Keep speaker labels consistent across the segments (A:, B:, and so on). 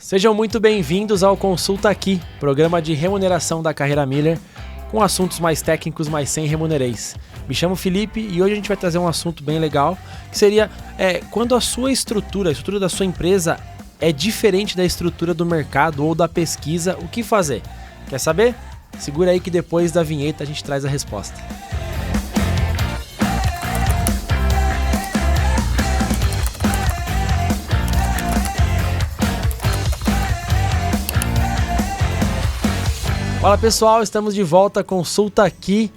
A: Sejam muito bem-vindos ao Consulta Aqui, programa de remuneração da Carreira Miller, com assuntos mais técnicos, mas sem remunereis. Me chamo Felipe e hoje a gente vai trazer um assunto bem legal, que seria quando a estrutura da sua empresa é diferente da estrutura do mercado ou da pesquisa, o que fazer? Quer saber? Segura aí que depois da vinheta a gente traz a resposta. Fala pessoal, estamos de volta, Consulta Aqui.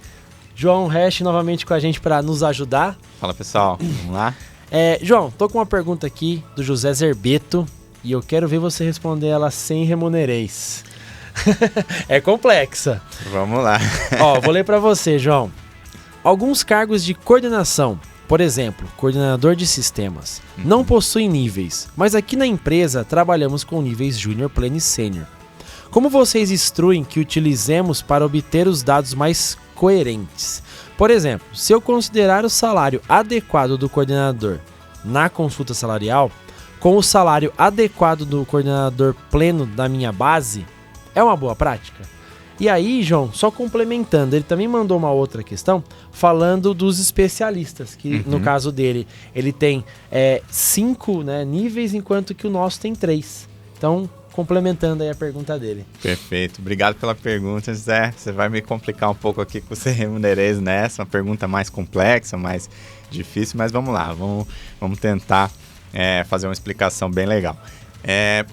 A: João Hash novamente com a gente para nos ajudar.
B: Fala pessoal, vamos lá?
A: João, tô com uma pergunta aqui do José Zerbeto e eu quero ver você responder ela sem remunereis. É complexa.
B: Vamos lá.
A: Vou ler para você, João. Alguns cargos de coordenação, por exemplo, coordenador de sistemas, não possuem níveis, mas aqui na empresa trabalhamos com níveis Júnior, Pleno e Sênior. Como vocês instruem que utilizemos para obter os dados mais coerentes? Por exemplo, se eu considerar o salário adequado do coordenador na consulta salarial, com o salário adequado do coordenador pleno da minha base, é uma boa prática? E aí, João, só complementando, ele também mandou uma outra questão falando dos especialistas, que no caso dele, ele tem 5 níveis, enquanto que o nosso tem 3. Então, complementando aí a pergunta dele.
B: Perfeito, obrigado pela pergunta, Zé. Você vai me complicar um pouco aqui com o remunereis nessa, uma pergunta mais complexa, mais difícil, mas vamos lá, vamos tentar fazer uma explicação bem legal.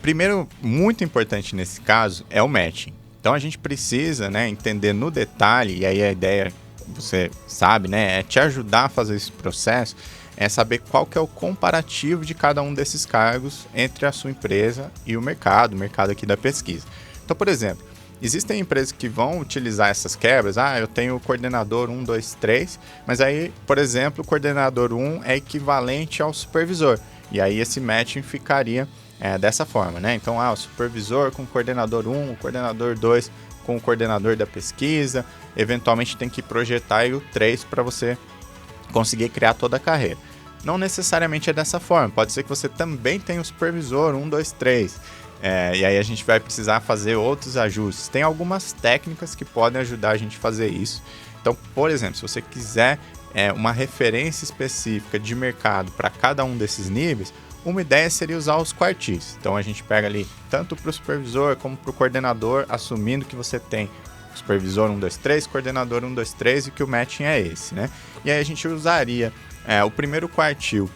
B: Primeiro, muito importante nesse caso, é o matching. Então a gente precisa entender no detalhe, e aí a ideia, você sabe, é te ajudar a fazer esse processo, é saber qual que é o comparativo de cada um desses cargos entre a sua empresa e o mercado aqui da pesquisa. Então, por exemplo, existem empresas que vão utilizar essas quebras, eu tenho o coordenador 1, 2, 3, mas aí, por exemplo, o coordenador 1 é equivalente ao supervisor, e aí esse matching ficaria dessa forma, Então, o supervisor com o coordenador 1, o coordenador 2 com o coordenador da pesquisa, eventualmente tem que projetar aí o 3 para você conseguir criar toda a carreira. Não necessariamente é dessa forma, pode ser que você também tenha o supervisor 1, 2, 3, e aí a gente vai precisar fazer outros ajustes. Tem algumas técnicas que podem ajudar a gente a fazer isso. Então, por exemplo, se você quiser uma referência específica de mercado para cada um desses níveis, uma ideia seria usar os quartis. Então a gente pega ali tanto para o supervisor como para o coordenador, assumindo que você tem supervisor 1, 2, 3, coordenador 1, 2, 3 e que o matching é esse, E aí a gente usaria o primeiro quartil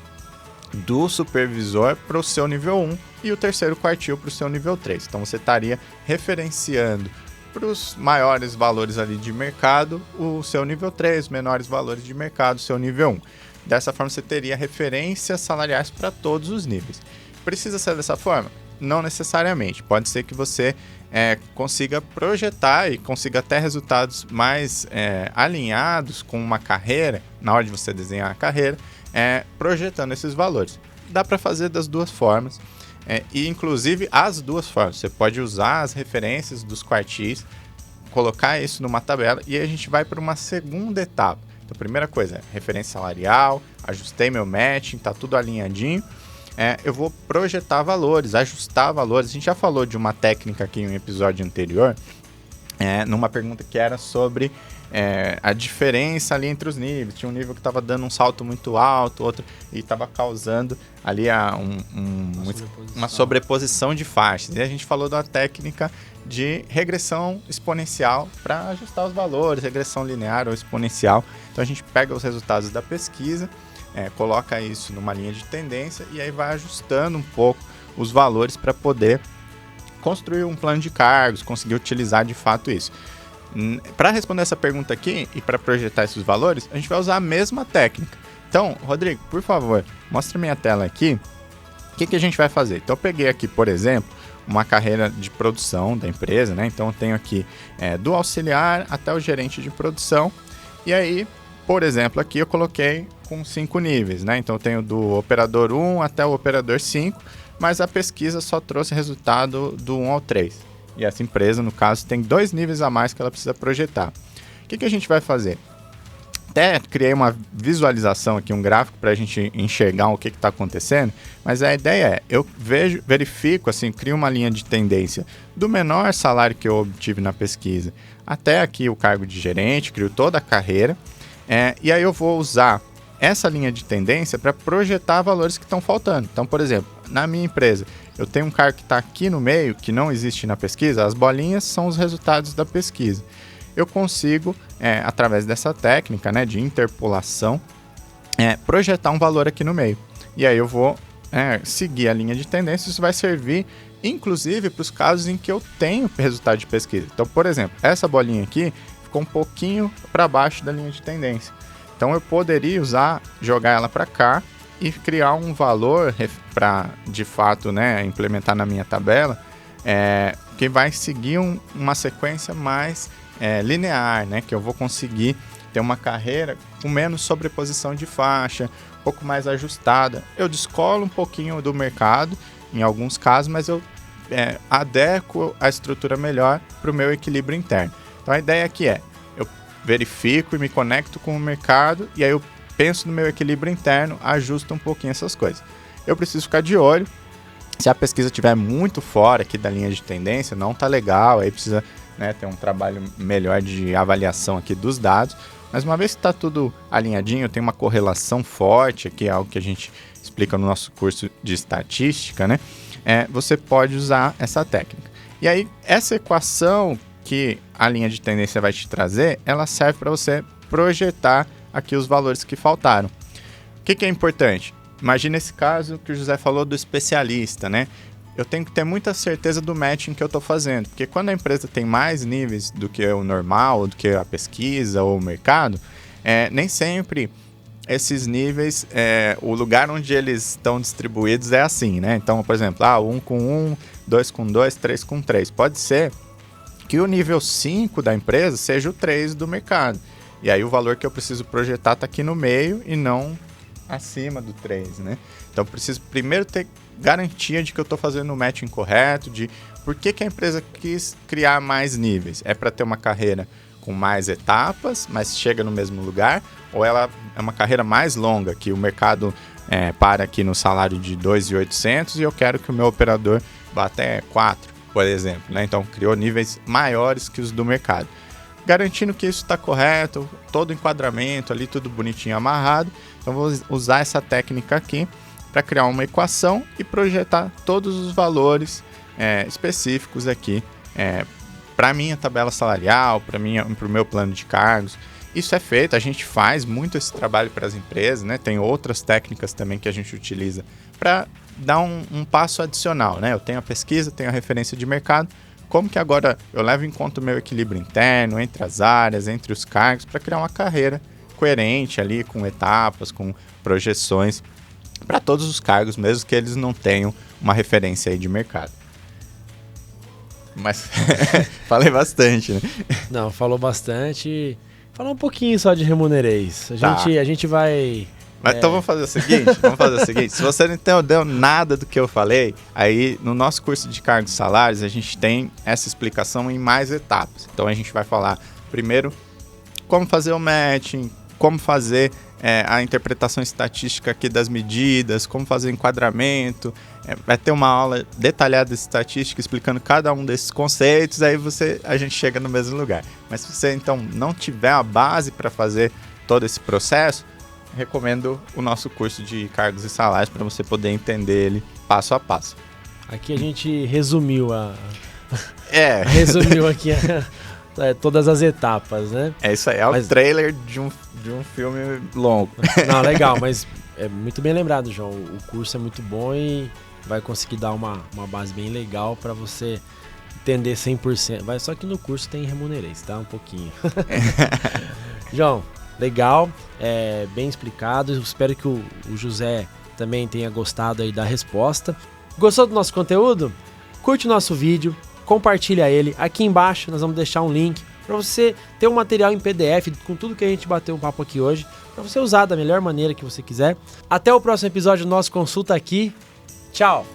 B: do supervisor para o seu nível 1 e o terceiro quartil para o seu nível 3. Então você estaria referenciando para os maiores valores ali de mercado o seu nível 3, menores valores de mercado o seu nível 1. Dessa forma você teria referências salariais para todos os níveis. Precisa ser dessa forma? Não necessariamente. Pode ser que você consiga projetar e consiga até resultados mais alinhados com uma carreira, na hora de você desenhar a carreira, projetando esses valores. Dá para fazer das duas formas, e inclusive as duas formas. Você pode usar as referências dos quartis, colocar isso numa tabela e aí a gente vai para uma segunda etapa. Então, a primeira coisa, referência salarial, ajustei meu matching, está tudo alinhadinho. Eu vou projetar valores, ajustar valores. A gente já falou de uma técnica aqui em um episódio anterior, numa pergunta que era sobre a diferença ali entre os níveis. Tinha um nível que estava dando um salto muito alto, outro, e estava causando ali uma sobreposição de faixas. E a gente falou da técnica de regressão exponencial para ajustar os valores, regressão linear ou exponencial. Então a gente pega os resultados da pesquisa, coloca isso numa linha de tendência e aí vai ajustando um pouco os valores para poder construir um plano de cargos, conseguir utilizar de fato isso. Para responder essa pergunta aqui e para projetar esses valores, a gente vai usar a mesma técnica. Então, Rodrigo, por favor, mostra minha tela aqui. O que a gente vai fazer? Então, eu peguei aqui, por exemplo, uma carreira de produção da empresa, Então, eu tenho aqui do auxiliar até o gerente de produção. E aí, por exemplo, aqui eu coloquei com 5 níveis, Então, eu tenho do operador 1 até o operador 5, mas a pesquisa só trouxe resultado do 1 ao 3. E essa empresa, no caso, tem 2 níveis a mais que ela precisa projetar. O que a gente vai fazer? Até criei uma visualização aqui, um gráfico para a gente enxergar o que está acontecendo, mas a ideia é, eu verifico, assim, crio uma linha de tendência do menor salário que eu obtive na pesquisa até aqui o cargo de gerente, crio toda a carreira, e aí eu vou usar essa linha de tendência para projetar valores que estão faltando. Então, por exemplo, na minha empresa, eu tenho um cargo que está aqui no meio, que não existe na pesquisa, as bolinhas são os resultados da pesquisa. Eu consigo, através dessa técnica, né, de interpolação, projetar um valor aqui no meio. E aí eu vou seguir a linha de tendência. Isso vai servir, inclusive, para os casos em que eu tenho resultado de pesquisa. Então, por exemplo, essa bolinha aqui ficou um pouquinho para baixo da linha de tendência. Então, eu poderia jogar ela para cá e criar um valor para, de fato, né, implementar na minha tabela, que vai seguir uma sequência mais linear, né, que eu vou conseguir ter uma carreira com menos sobreposição de faixa, um pouco mais ajustada. Eu descolo um pouquinho do mercado, em alguns casos, mas eu adequo a estrutura melhor para o meu equilíbrio interno. Então, a ideia aqui eu verifico e me conecto com o mercado, e aí eu penso no meu equilíbrio interno, ajusto um pouquinho essas coisas. Eu preciso ficar de olho, se a pesquisa estiver muito fora aqui da linha de tendência, não está legal, aí precisa, né, ter um trabalho melhor de avaliação aqui dos dados, mas uma vez que está tudo alinhadinho, tem uma correlação forte, aqui é algo que a gente explica no nosso curso de estatística, né, você pode usar essa técnica. E aí, essa equação que a linha de tendência vai te trazer, ela serve para você projetar aqui os valores que faltaram. O que é importante? Imagina esse caso que o José falou do especialista, né? Eu tenho que ter muita certeza do matching que eu estou fazendo, porque quando a empresa tem mais níveis do que o normal, do que a pesquisa ou o mercado, nem sempre esses níveis, o lugar onde eles estão distribuídos é assim, né? Então, por exemplo, 1 com 1, 2 com 2, 3 com 3. Pode ser que o nível 5 da empresa seja o 3 do mercado. E aí o valor que eu preciso projetar está aqui no meio e não acima do 3, né? Então, eu preciso primeiro ter garantia de que eu estou fazendo o matching correto, de por que a empresa quis criar mais níveis. É para ter uma carreira com mais etapas, mas chega no mesmo lugar, ou ela é uma carreira mais longa, que o mercado para aqui no salário de 2.800 e eu quero que o meu operador vá até 4, por exemplo, né? Então, criou níveis maiores que os do mercado. Garantindo que isso está correto, todo o enquadramento ali, tudo bonitinho, amarrado. Então, vou usar essa técnica aqui para criar uma equação e projetar todos os valores específicos aqui para a minha tabela salarial, para o meu plano de cargos. Isso é feito, a gente faz muito esse trabalho para as empresas, né? Tem outras técnicas também que a gente utiliza para dar um passo adicional, né? Eu tenho a pesquisa, tenho a referência de mercado. Como que agora eu levo em conta o meu equilíbrio interno, entre as áreas, entre os cargos, para criar uma carreira coerente ali, com etapas, com projeções, para todos os cargos, mesmo que eles não tenham uma referência aí de mercado. Mas falei bastante, né?
A: Não, falou bastante. Falou um pouquinho só de remunereis. A gente vai...
B: Mas então vamos fazer o seguinte, se você não entendeu nada do que eu falei, aí no nosso curso de cargos e salários a gente tem essa explicação em mais etapas. Então a gente vai falar primeiro como fazer o matching, como fazer a interpretação estatística aqui das medidas, como fazer o enquadramento, vai ter uma aula detalhada de estatística explicando cada um desses conceitos, aí a gente chega no mesmo lugar. Mas se você então não tiver a base para fazer todo esse processo, recomendo o nosso curso de cargos e salários para você poder entender ele passo a passo.
A: Aqui a gente resumiu resumiu aqui todas as etapas, né?
B: É isso aí, o trailer de um filme longo.
A: Não, legal, mas é muito bem lembrado, João. O curso é muito bom e vai conseguir dar uma base bem legal para você entender 100%. Só que no curso tem remunereis, tá? Um pouquinho. João, legal, bem explicado. Espero que o José também tenha gostado aí da resposta. Gostou do nosso conteúdo? Curte o nosso vídeo, compartilha ele. Aqui embaixo nós vamos deixar um link para você ter um material em PDF com tudo que a gente bateu um papo aqui hoje, para você usar da melhor maneira que você quiser. Até o próximo episódio do nosso Consulta Aqui. Tchau!